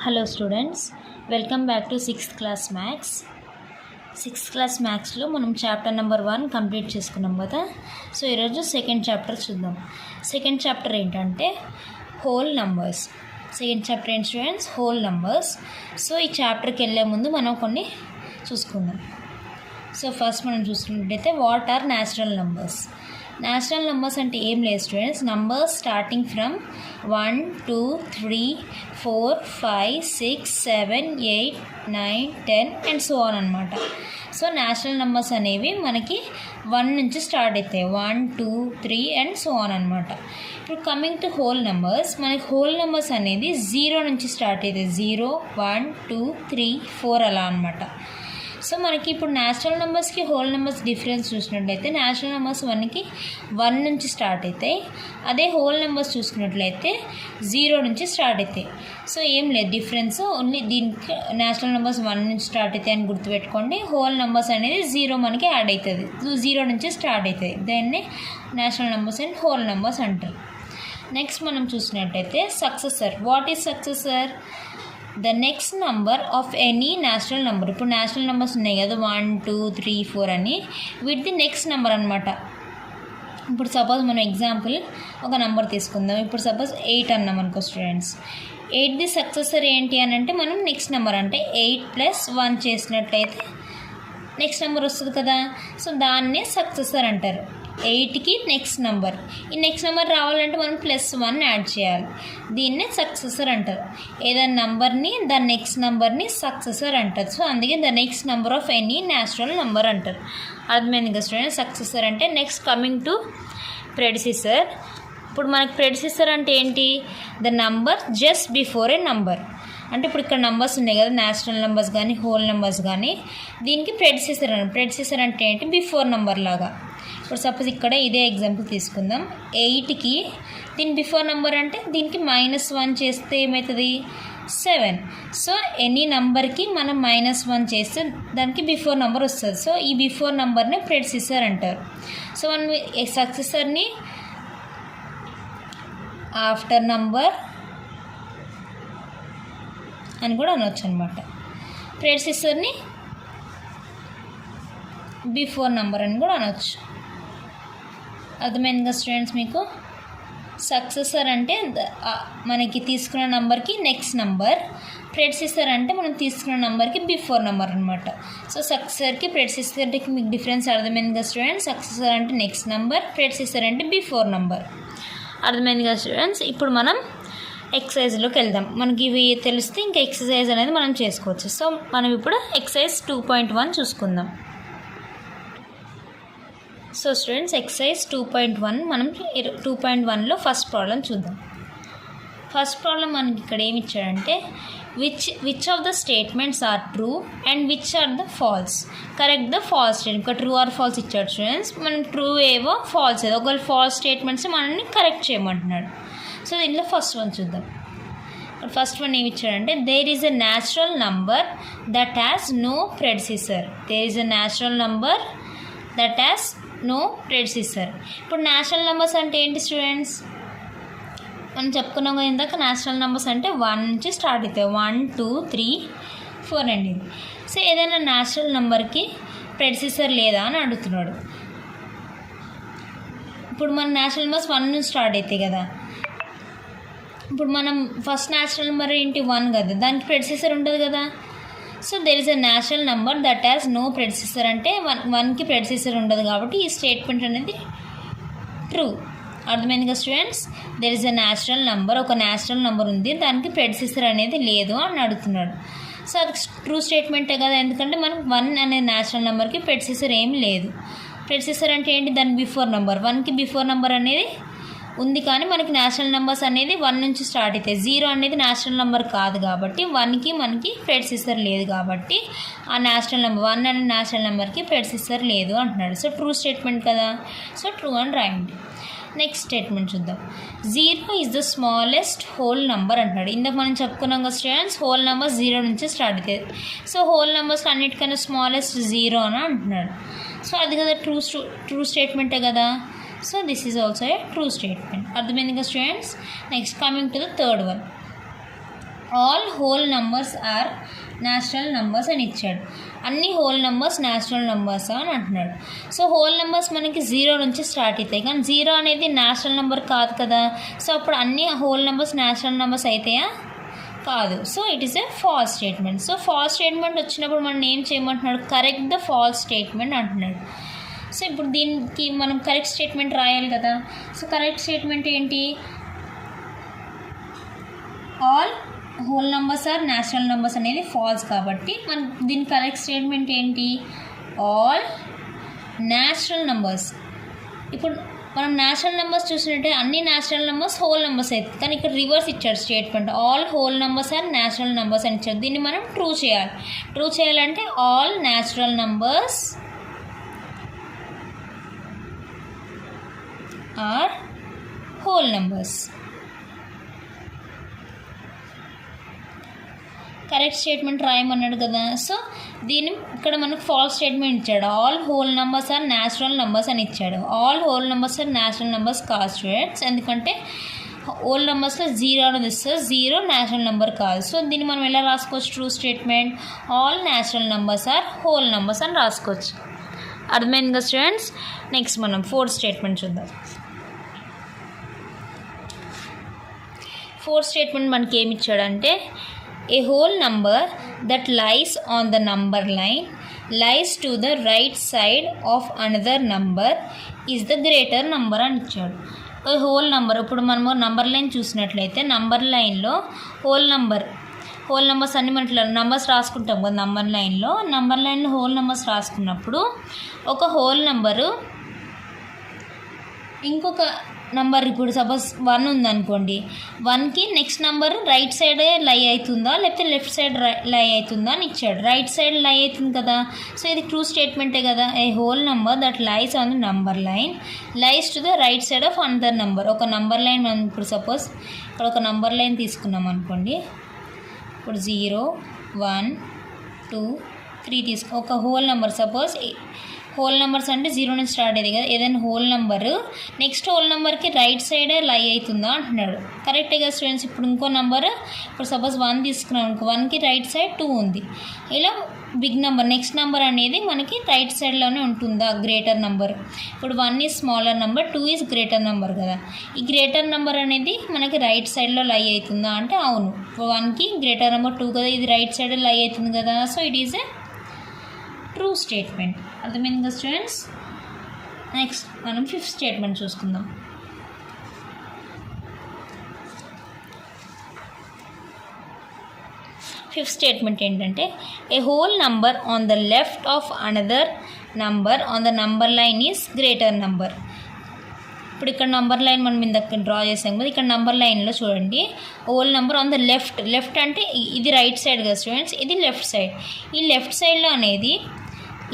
Hello students, welcome back to 6th class maths. 6th class మ్యాథ్స్లో మనం chapter number 1 complete చేసుకున్నాం కదా. So ఈరోజు సెకండ్ చాప్టర్ చూద్దాం. సెకండ్ చాప్టర్ ఏంటంటే హోల్ నంబర్స్. సెకండ్ చాప్టర్ ఏంటి స్టూడెంట్స్? Whole numbers. సో ఈ చాప్టర్కి వెళ్ళే ముందు మనం కొన్ని చూసుకుందాం. సో ఫస్ట్ మనం చూసుకున్నట్టయితే what are natural numbers. Natural numbers అంటే ఏం లేదు students, numbers starting from 1, 2, 3, 4, 5, 6, 7, 8, 9, 10 and so on అనమాట. సో న్యాచురల్ నంబర్స్ అనేవి మనకి 1 నుంచి స్టార్ట్ అవుతాయి. 1, 2, 3 అండ్ సో ఆన్ అనమాట. ఇప్పుడు కమింగ్ టు హోల్ నెంబర్స్, మనకి హోల్ నెంబర్స్ అనేది 0 నుంచి స్టార్ట్ అవుతాయి. 0, 1, 2, 3, 4 అలా అనమాట. సో మనకి ఇప్పుడు న్యాచురల్ నెంబర్స్కి హోల్ నెంబర్స్ డిఫరెన్స్ చూసినట్లయితే న్యాచురల్ నెంబర్స్ 1 నుంచి స్టార్ట్ అవుతాయి. అదే హోల్ నెంబర్స్ చూసుకున్నట్లయితే 0 నుంచి స్టార్ట్ అవుతాయి. సో ఏం లేదు డిఫరెన్స్, ఓన్లీ దీనికి న్యాచురల్ నెంబర్స్ 1 నుంచి స్టార్ట్ అవుతాయి అని గుర్తుపెట్టుకోండి. హోల్ నెంబర్స్ అనేది 0 మనకి యాడ్ అవుతుంది. 0 నుంచి స్టార్ట్ అవుతాయి. దాన్ని natural numbers and whole numbers అంటారు. నెక్స్ట్ మనం చూసినట్టయితే successor. What is successor? The next number of any natural number. ఇప్పుడు న్యాచురల్ నెంబర్స్ ఉన్నాయి కదా 1, 2, 3, 4 అని, వీటిది నెక్స్ట్ నెంబర్ అనమాట. ఇప్పుడు సపోజ్ మనం ఎగ్జాంపుల్ ఒక నెంబర్ తీసుకుందాం. ఇప్పుడు సపోజ్ 8 అన్నాం అనుకో స్టూడెంట్స్. 8ది సక్సెసర్ ఏంటి అని అంటే మనం నెక్స్ట్ నెంబర్ అంటే 8 + 1 చేసినట్లయితే నెక్స్ట్ నెంబర్ వస్తుంది కదా. సో దాన్నే సక్సెసర్ అంటారు. 8కి నెక్స్ట్ నెంబర్. ఈ నెక్స్ట్ నెంబర్ రావాలంటే మనం +1 యాడ్ చేయాలి. దీన్నే సక్సెసర్ అంటారు. ఏదైనా నెంబర్ని దాని నెక్స్ట్ నెంబర్ని సక్సెసర్ అంటారు. సో అందుకే the next number of any natural number అంటారు. అర్థమైంది కదా స్టూడెంట్? సక్సెసర్ అంటే. Next coming to predecessor. ఇప్పుడు మనకి ప్రెడిసిసర్ అంటే ఏంటి? The number just before a number. అంటే ఇప్పుడు ఇక్కడ నెంబర్స్ ఉన్నాయి కదా, న్యాచురల్ నెంబర్స్ కానీ హోల్ నెంబర్స్ కానీ, దీనికి ప్రెడిసిసర్ అని. ప్రెడిసిసర్ అంటే ఏంటి? బిఫోర్ నెంబర్ లాగా. ఇప్పుడు సపోజ్ ఇక్కడ ఇదే ఎగ్జాంపుల్ తీసుకుందాం. 8కి దీని బిఫోర్ నెంబర్ అంటే దీనికి -1 చేస్తే ఏమవుతుంది? 7. సో ఎనీ నెంబర్కి మనం -1 చేస్తే దానికి బిఫోర్ నెంబర్ వస్తుంది. సో ఈ బిఫోర్ నెంబర్ని ప్రెడిసిసర్ అంటారు. సో మనం సక్సెసర్ని ఆఫ్టర్ నంబర్ అని కూడా అనవచ్చు అనమాట. ప్రెడిసిసర్ని బిఫోర్ నెంబర్ అని కూడా అనవచ్చు. అర్థమైంది కదా స్టూడెంట్స్ మీకు? సక్సెసర్ అంటే మనకి తీసుకున్న నెంబర్కి నెక్స్ట్ నెంబర్. ప్రెడిసిసర్ అంటే మనం తీసుకున్న నెంబర్కి బిఫోర్ నెంబర్ అనమాట. సో సక్సెసర్కి ప్రెడిసిసర్కి మీకు డిఫరెన్స్ అర్థమైంది కదా స్టూడెంట్స్? సక్సెసర్ అంటే నెక్స్ట్ నెంబర్, ప్రెడిసిసర్ అంటే బిఫోర్ నెంబర్. అర్థమైంది కదా స్టూడెంట్స్? ఇప్పుడు మనం ఎక్సర్సైజ్లోకి వెళ్దాం. మనకి ఇవి తెలిస్తే ఇంకా ఎక్సర్సైజ్ అనేది మనం చేసుకోవచ్చు. సో మనం ఇప్పుడు ఎక్సర్సైజ్ 2.1 చూసుకుందాం. సో స్టూడెంట్స్ ఎక్సర్సైజ్ 2.1 మనం 2.1లో ఫస్ట్ ప్రాబ్లం చూద్దాం. ఫస్ట్ ప్రాబ్లం మనకి ఇక్కడ ఏమి ఇచ్చాడంటే which of the statements are true and which are the false. Correct the false statement. ఇక్కడ ట్రూ ఆర్ ఫాల్స్ ఇచ్చాడు స్టూడెంట్స్. మనం ట్రూ ఏవో ఫాల్స్ ఏదో ఒకవేళ ఫాల్స్ స్టేట్మెంట్స్ మనల్ని కరెక్ట్ చేయమంటున్నాడు. సో దీంట్లో ఫస్ట్ వన్ చూద్దాం. ఫస్ట్ వన్ ఏమి ఇచ్చాడంటే there is a natural number that has no predecessor. There is a natural number that has no predecessor. ఇప్పుడు న్యాచురల్ నెంబర్స్ అంటే ఏంటి స్టూడెంట్స్? మనం చెప్పుకున్నాం కదా ఇందాక, న్యాచురల్ నెంబర్స్ అంటే 1 నుంచి స్టార్ట్ అవుతాయి. 1, 2, 3, 4 అండి. సో ఏదైనా న్యాచురల్ నెంబర్కి ప్రెడిసిసర్ లేదా అని అడుగుతున్నాడు. ఇప్పుడు మన న్యాచురల్ నెంబర్స్ 1 నుంచి స్టార్ట్ అవుతాయి కదా. ఇప్పుడు మనం ఫస్ట్ న్యాచురల్ నెంబర్ ఏంటి? 1 కదా, దానికి ప్రెడిసిసర్ ఉంటుంది కదా. So there is a natural number that has no predecessor అంటే 1కి ప్రెడిసిసర్ ఉండదు కాబట్టి ఈ స్టేట్మెంట్ అనేది ట్రూ. అర్థమైంది కదా students? There is a natural number, ఒక న్యాచురల్ నెంబర్ ఉంది, దానికి ప్రెడిసిసర్ అనేది లేదు అని అడుగుతున్నాడు. సో అది ట్రూ స్టేట్మెంటే కదా, ఎందుకంటే మనకు 1 అనే న్యాచురల్ నెంబర్కి ప్రెడిసిసర్ ఏం లేదు. ప్రెడిసిసర్ అంటే ఏంటి? దాని బిఫోర్ నెంబర్. 1కి బిఫోర్ నెంబర్ అనేది ఉంది కానీ మనకి న్యాచురల్ నెంబర్స్ అనేది 1 నుంచి స్టార్ట్ అవుతాయి. 0 అనేది న్యాచురల్ నెంబర్ కాదు కాబట్టి 1కి మనకి ప్రెడిసిసర్ లేదు కాబట్టి ఆ న్యాచురల్ నెంబర్ 1 అనే న్యాచురల్ నెంబర్కి ప్రెడిసిసర్ లేదు అంటున్నాడు. సో ట్రూ స్టేట్మెంట్ కదా. సో ట్రూ అని రాయండి. నెక్స్ట్ స్టేట్మెంట్ చూద్దాం. 0 is the smallest whole number అంటున్నాడు. ఇందాక మనం చెప్పుకున్నాం కదా స్టూడెంట్స్, హోల్ నెంబర్ 0 నుంచి స్టార్ట్ అవుతాయి. సో హోల్ నెంబర్స్ అన్నిటికన్నా స్మాలెస్ట్ 0 అని అంటున్నాడు. సో అది కదా ట్రూ స్టేట్మెంటే కదా. So this is also a true statement. అర్థమైంది కదా students? Next coming to the third one. All whole numbers are natural numbers అని ఇచ్చాడు. అన్ని హోల్ నెంబర్స్ న్యాచురల్ నెంబర్స్ అని అంటున్నాడు. సో హోల్ నెంబర్స్ మనకి 0 నుంచి స్టార్ట్ అవుతాయి, కానీ 0 అనేది న్యాచురల్ నెంబర్ కాదు కదా. సో అప్పుడు అన్ని హోల్ నెంబర్స్ న్యాచురల్ నెంబర్స్ అవుతాయా? కాదు. So it is a false statement. So false statement వచ్చినప్పుడు మనం ఏం చేయమంటున్నాడు? కరెక్ట్ ద ఫాల్స్ స్టేట్మెంట్ అంటున్నాడు. సో ఇప్పుడు దీనికి మనం కరెక్ట్ స్టేట్మెంట్ రాయాలి కదా. సో కరెక్ట్ స్టేట్మెంట్ ఏంటి? All whole numbers are natural numbers అనేది ఫాల్స్ కాబట్టి మన దీని కరెక్ట్ స్టేట్మెంట్ ఏంటి? All natural numbers. ఇప్పుడు మనం న్యాచురల్ నెంబర్స్ చూసినట్టే అన్ని న్యాచురల్ నెంబర్స్ హోల్ నెంబర్స్ అవుతుంది, కానీ ఇక్కడ రివర్స్ ఇచ్చాడు statement. All whole numbers are natural numbers అని ఇచ్చాడు. దీన్ని మనం ట్రూ చేయాలి. ట్రూ చేయాలంటే all natural numbers are whole numbers. Correct statement రాయమన్నాడు కదా. సో దీన్ని ఇక్కడ మనకు ఫాల్స్ స్టేట్మెంట్ ఇచ్చాడు. All whole numbers are natural numbers అని ఇచ్చాడు. All whole numbers are natural numbers కాదు స్టూడెంట్స్, ఎందుకంటే హోల్ నెంబర్స్లో 0 అనేది ఇస్తుంది. 0 న్యాచురల్ నెంబర్ కాదు. సో దీన్ని మనం ఎలా రాసుకోవచ్చు? True statement all natural numbers are whole numbers అని రాసుకోవచ్చు. అర్థమైంది కదా స్టూడెంట్స్. నెక్స్ట్ మనం ఫోర్త్ స్టేట్మెంట్ చూద్దాం. ఫోర్త్ స్టేట్మెంట్ మనకి ఏమి ఇచ్చాడంటే a whole number that lies on the number line lies to the right side of another number is the greater number అని ఇచ్చాడు. హోల్ నెంబర్, ఇప్పుడు మనము నంబర్ లైన్ చూసినట్లయితే నంబర్ లైన్లో హోల్ నెంబర్స్ అన్ని మనం ఇట్లా నెంబర్స్ రాసుకుంటాం కదా. నంబర్ లైన్లో హోల్ నెంబర్స్ రాసుకున్నప్పుడు ఒక హోల్ నెంబరు ఇంకొక నంబర్, ఇప్పుడు సపోజ్ 1 ఉందనుకోండి, 1కి నెక్స్ట్ నెంబర్ రైట్ సైడ్ లై అవుతుందా లేకపోతే లెఫ్ట్ సైడ్ లై అవుతుందా అని ఇచ్చాడు. రైట్ సైడ్ లై అవుతుంది కదా. సో ఇది ట్రూ స్టేట్మెంటే కదా. A whole number that lies on the number line lies to the right side of another number. ఒక నంబర్ లైన్ మనం ఇప్పుడు సపోజ్ ఇక్కడ ఒక నంబర్ లైన్ తీసుకున్నాం అనుకోండి. ఇప్పుడు 0 1 2 3 ఒక whole number, suppose whole numbers అంటే 0 నుంచి స్టార్ట్ అయ్యేది కదా. ఏదైనా హోల్ నెంబరు నెక్స్ట్ హోల్ నెంబర్కి రైట్ సైడే లై అవుతుందా అంటున్నాడు. కరెక్టే కదా స్టూడెంట్స్. ఇప్పుడు ఇంకో నెంబర్, ఇప్పుడు సపోజ్ 1 తీసుకున్నాం అనుకో, 1కి రైట్ సైడ్ 2 ఉంది. ఇలా బిగ్ నెంబర్ నెక్స్ట్ నెంబర్ అనేది మనకి రైట్ సైడ్లోనే ఉంటుందా గ్రేటర్ నెంబర్. ఇప్పుడు 1 is smaller number, 2 is greater number కదా. ఈ గ్రేటర్ నెంబర్ అనేది మనకి రైట్ సైడ్లో లై అవుతుందా అంటే అవును. 1కి గ్రేటర్ నెంబర్ 2 కదా, ఇది రైట్ సైడ్ లై అవుతుంది కదా. So it is a true statement. అర్థమైంది కదా స్టూడెంట్స్. నెక్స్ట్ మనం 5th స్టేట్మెంట్ చూసుకుందాం. ఫిఫ్త్ స్టేట్మెంట్ ఏంటంటే a whole number on the left of another number on the number line is greater number. ఇప్పుడు ఇక్కడ నంబర్ లైన్ మనం ఇందాక డ్రా చేసాం కదా. ఇక్కడ నంబర్ లైన్లో చూడండి, whole number on the left అంటే ఇది రైట్ సైడ్ కదా స్టూడెంట్స్, ఇది లెఫ్ట్ సైడ్. ఈ లెఫ్ట్ సైడ్లో అనేది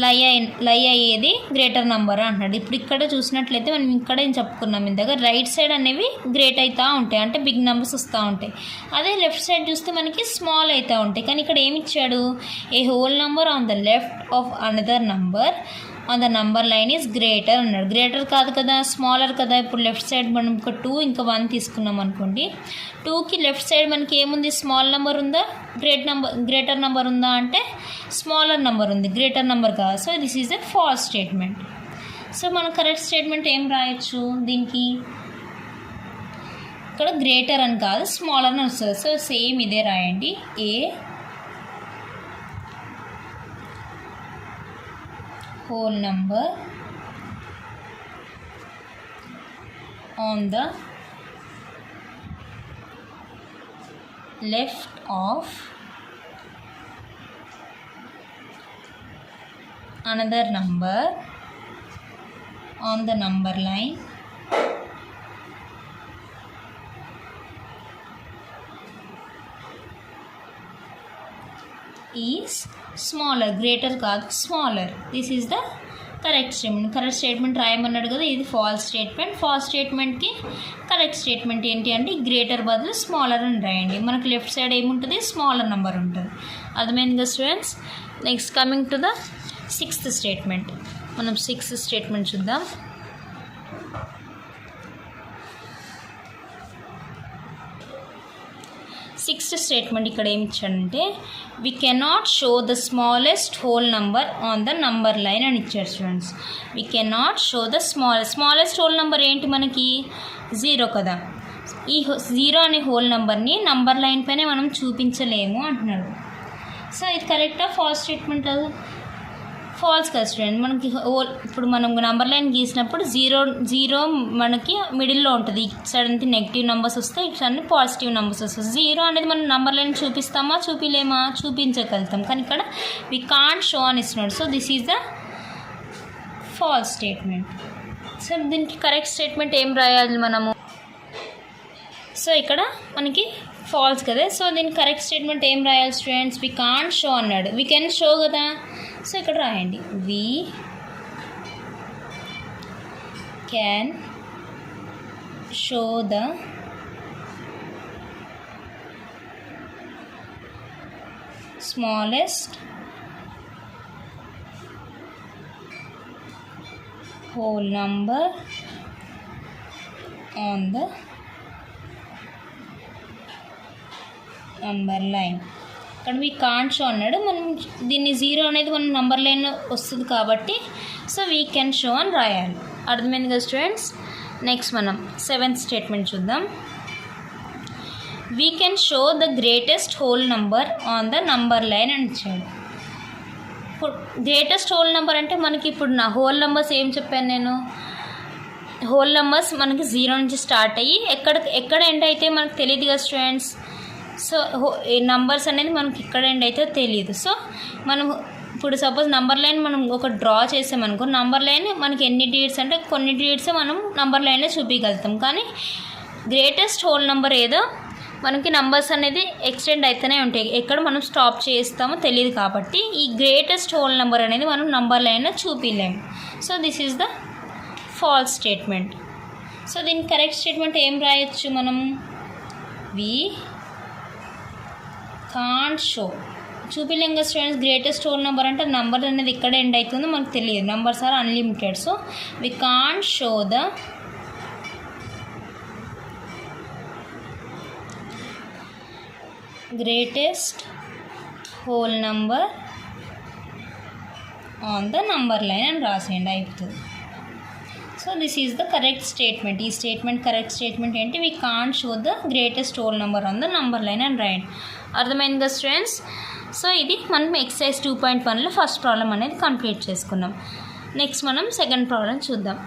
లై అయ్యేది గ్రేటర్ నెంబర్ అంటున్నాడు. ఇప్పుడు ఇక్కడ చూసినట్లయితే మనం ఇక్కడ ఏం చెప్పుకున్నాం ఇందాక, రైట్ సైడ్ అనేవి గ్రేట్ అవుతూ ఉంటాయి, అంటే బిగ్ నెంబర్స్ వస్తూ ఉంటాయి. అదే లెఫ్ట్ సైడ్ చూస్తే మనకి స్మాల్ అవుతూ ఉంటాయి. కానీ ఇక్కడ ఏమి ఇచ్చాడు? A whole number on the left of another number on the number line is greater అన్నాడు. గ్రేటర్ కాదు కదా, స్మాలర్ కదా. ఇప్పుడు లెఫ్ట్ సైడ్ మనం ఒక 2 ఇంకా 1 తీసుకున్నాం అనుకోండి. 2కి లెఫ్ట్ సైడ్ మనకి ఏముంది? స్మాల్ నెంబర్ ఉందా గ్రేటర్ నెంబర్ ఉందా అంటే స్మాలర్ నెంబర్ ఉంది, గ్రేటర్ నెంబర్ కాదు. So this is a false statement. So మనం కరెక్ట్ స్టేట్మెంట్ ఏం రాయొచ్చు దీనికి? ఇక్కడ గ్రేటర్ అని కాదు స్మాలర్ అని వస్తుంది. సో సేమ్ ఇదే రాయండి. ఏ whole number on the left of another number on the number line is smaller. greater కాదు smaller. This is the correct statement. Correct statement రాయమన్నాడు కదా, ఇది ఫాల్స్ స్టేట్మెంట్. ఫాల్స్ స్టేట్మెంట్కి కరెక్ట్ స్టేట్మెంట్ ఏంటి అంటే గ్రేటర్ బదులు స్మాలర్ అని రాయండి. మనకు లెఫ్ట్ సైడ్ ఏముంటుంది? స్మాలర్ నెంబర్ ఉంటుంది. అర్థమైంది కదా students. Next coming to the 6th statement. మనం 6th స్టేట్మెంట్ చూద్దాం. నెక్స్ట్ స్టేట్మెంట్ ఇక్కడ ఏమి ఇచ్చాడంటే we cannot show the smallest whole number on the number line అని ఇచ్చాడు students. We cannot show the smallest whole number ఏంటి మనకి 0 కదా. ఈ 0 అనే హోల్ నెంబర్ని నంబర్ లైన్ పైన మనం చూపించలేము అంటున్నాడు. సో ఇది కరెక్టా ఫాల్స్ స్టేట్మెంట్ కదా? ఫాల్స్ కదా స్టూడెంట్. మనకి ఇప్పుడు మనం నంబర్ లైన్ గీసినప్పుడు జీరో మనకి మిడిల్లో ఉంటుంది. ఇటు సైడ్ అంతా నెగిటివ్ నెంబర్స్ వస్తాయి, ఇటు సైడ్ పాజిటివ్ నెంబర్స్ వస్తాయి. 0 అనేది మనం నంబర్ లైన్ చూపిస్తామా చూపిలేమా? చూపించగలుగుతాం. కానీ ఇక్కడ వి కాంట్ షో అని ఇస్తున్నాడు. So this is the false statement. So దీనికి కరెక్ట్ స్టేట్మెంట్ ఏం రాయాలి మనము? సో ఇక్కడ మనకి ఫాల్స్ కదా. సో దీనికి కరెక్ట్ స్టేట్మెంట్ ఏం రాయాలి స్టూడెంట్స్? వి కాంట్ షో అన్నాడు, వి కెన్ షో కదా. సో ఇక్కడ రాయండి we can show the smallest whole number on the number line. ఇక్కడ వీ కాంట్ షో అన్నాడు. మనం దీన్ని 0 అనేది మనం నంబర్ లైన్ వస్తుంది కాబట్టి సో వీ కెన్ షో అని రాయాలి. అర్థమైంది కదా స్టూడెంట్స్? నెక్స్ట్ మనం 7th స్టేట్మెంట్ చూద్దాం. We can show the greatest whole number on the number line అని ఇచ్చాడు. ఇప్పుడు గ్రేటెస్ట్ హోల్ నెంబర్ అంటే మనకి ఇప్పుడు నా హోల్ నెంబర్స్ ఏం చెప్పాను నేను? హోల్ నెంబర్స్ మనకి 0 నుంచి స్టార్ట్ అయ్యి ఎక్కడ ఎండ్ అయితే మనకు తెలియదు కదా స్టూడెంట్స్. సో నంబర్స్ అనేది మనకి ఇక్కడ ఎండ్ అయితే తెలియదు. సో మనం ఇప్పుడు సపోజ్ నంబర్ లైన్ మనం ఒక డ్రా చేసామనుకో, నంబర్ లైన్ మనకి ఎన్ని డిజిట్స్ అంటే కొన్ని డిజిట్స్ మనం నంబర్ లైన్లో చూపించగలుగుతాం. కానీ గ్రేటెస్ట్ హోల్ నెంబర్ ఏదో మనకి నంబర్స్ అనేది ఎక్స్టెండ్ అయితేనే ఉంటాయి, ఎక్కడ మనం స్టాప్ చేస్తామో తెలియదు. కాబట్టి ఈ గ్రేటెస్ట్ హోల్ నెంబర్ అనేది మనం నంబర్ లైన్లో చూపించలేము. So this is the false statement. So దీనికి కరెక్ట్ స్టేట్మెంట్ ఏం రాయొచ్చు మనం? We can't show. చూపించలేం కదా స్టూడెంట్స్. గ్రేటెస్ట్ హోల్ నెంబర్ అంటే నెంబర్ అనేది ఎక్కడ ఎండ్ అవుతుందో మనకు తెలియదు. Numbers are unlimited. So we can't show the greatest whole number on the number line అని రాసేయండి, అయిపోతుంది. So this is the correct statement. ఈ స్టేట్మెంట్ కరెక్ట్ స్టేట్మెంట్ ఏంటి? We can't show the greatest whole number on the number line అని రాయండి. అర్థమైంది కదా students? So ఇది మనం ఎక్సర్సైజ్ 2.1లో ఫస్ట్ ప్రాబ్లం అనేది కంప్లీట్ చేసుకున్నాం. నెక్స్ట్ మనం సెకండ్ ప్రాబ్లం చూద్దాం.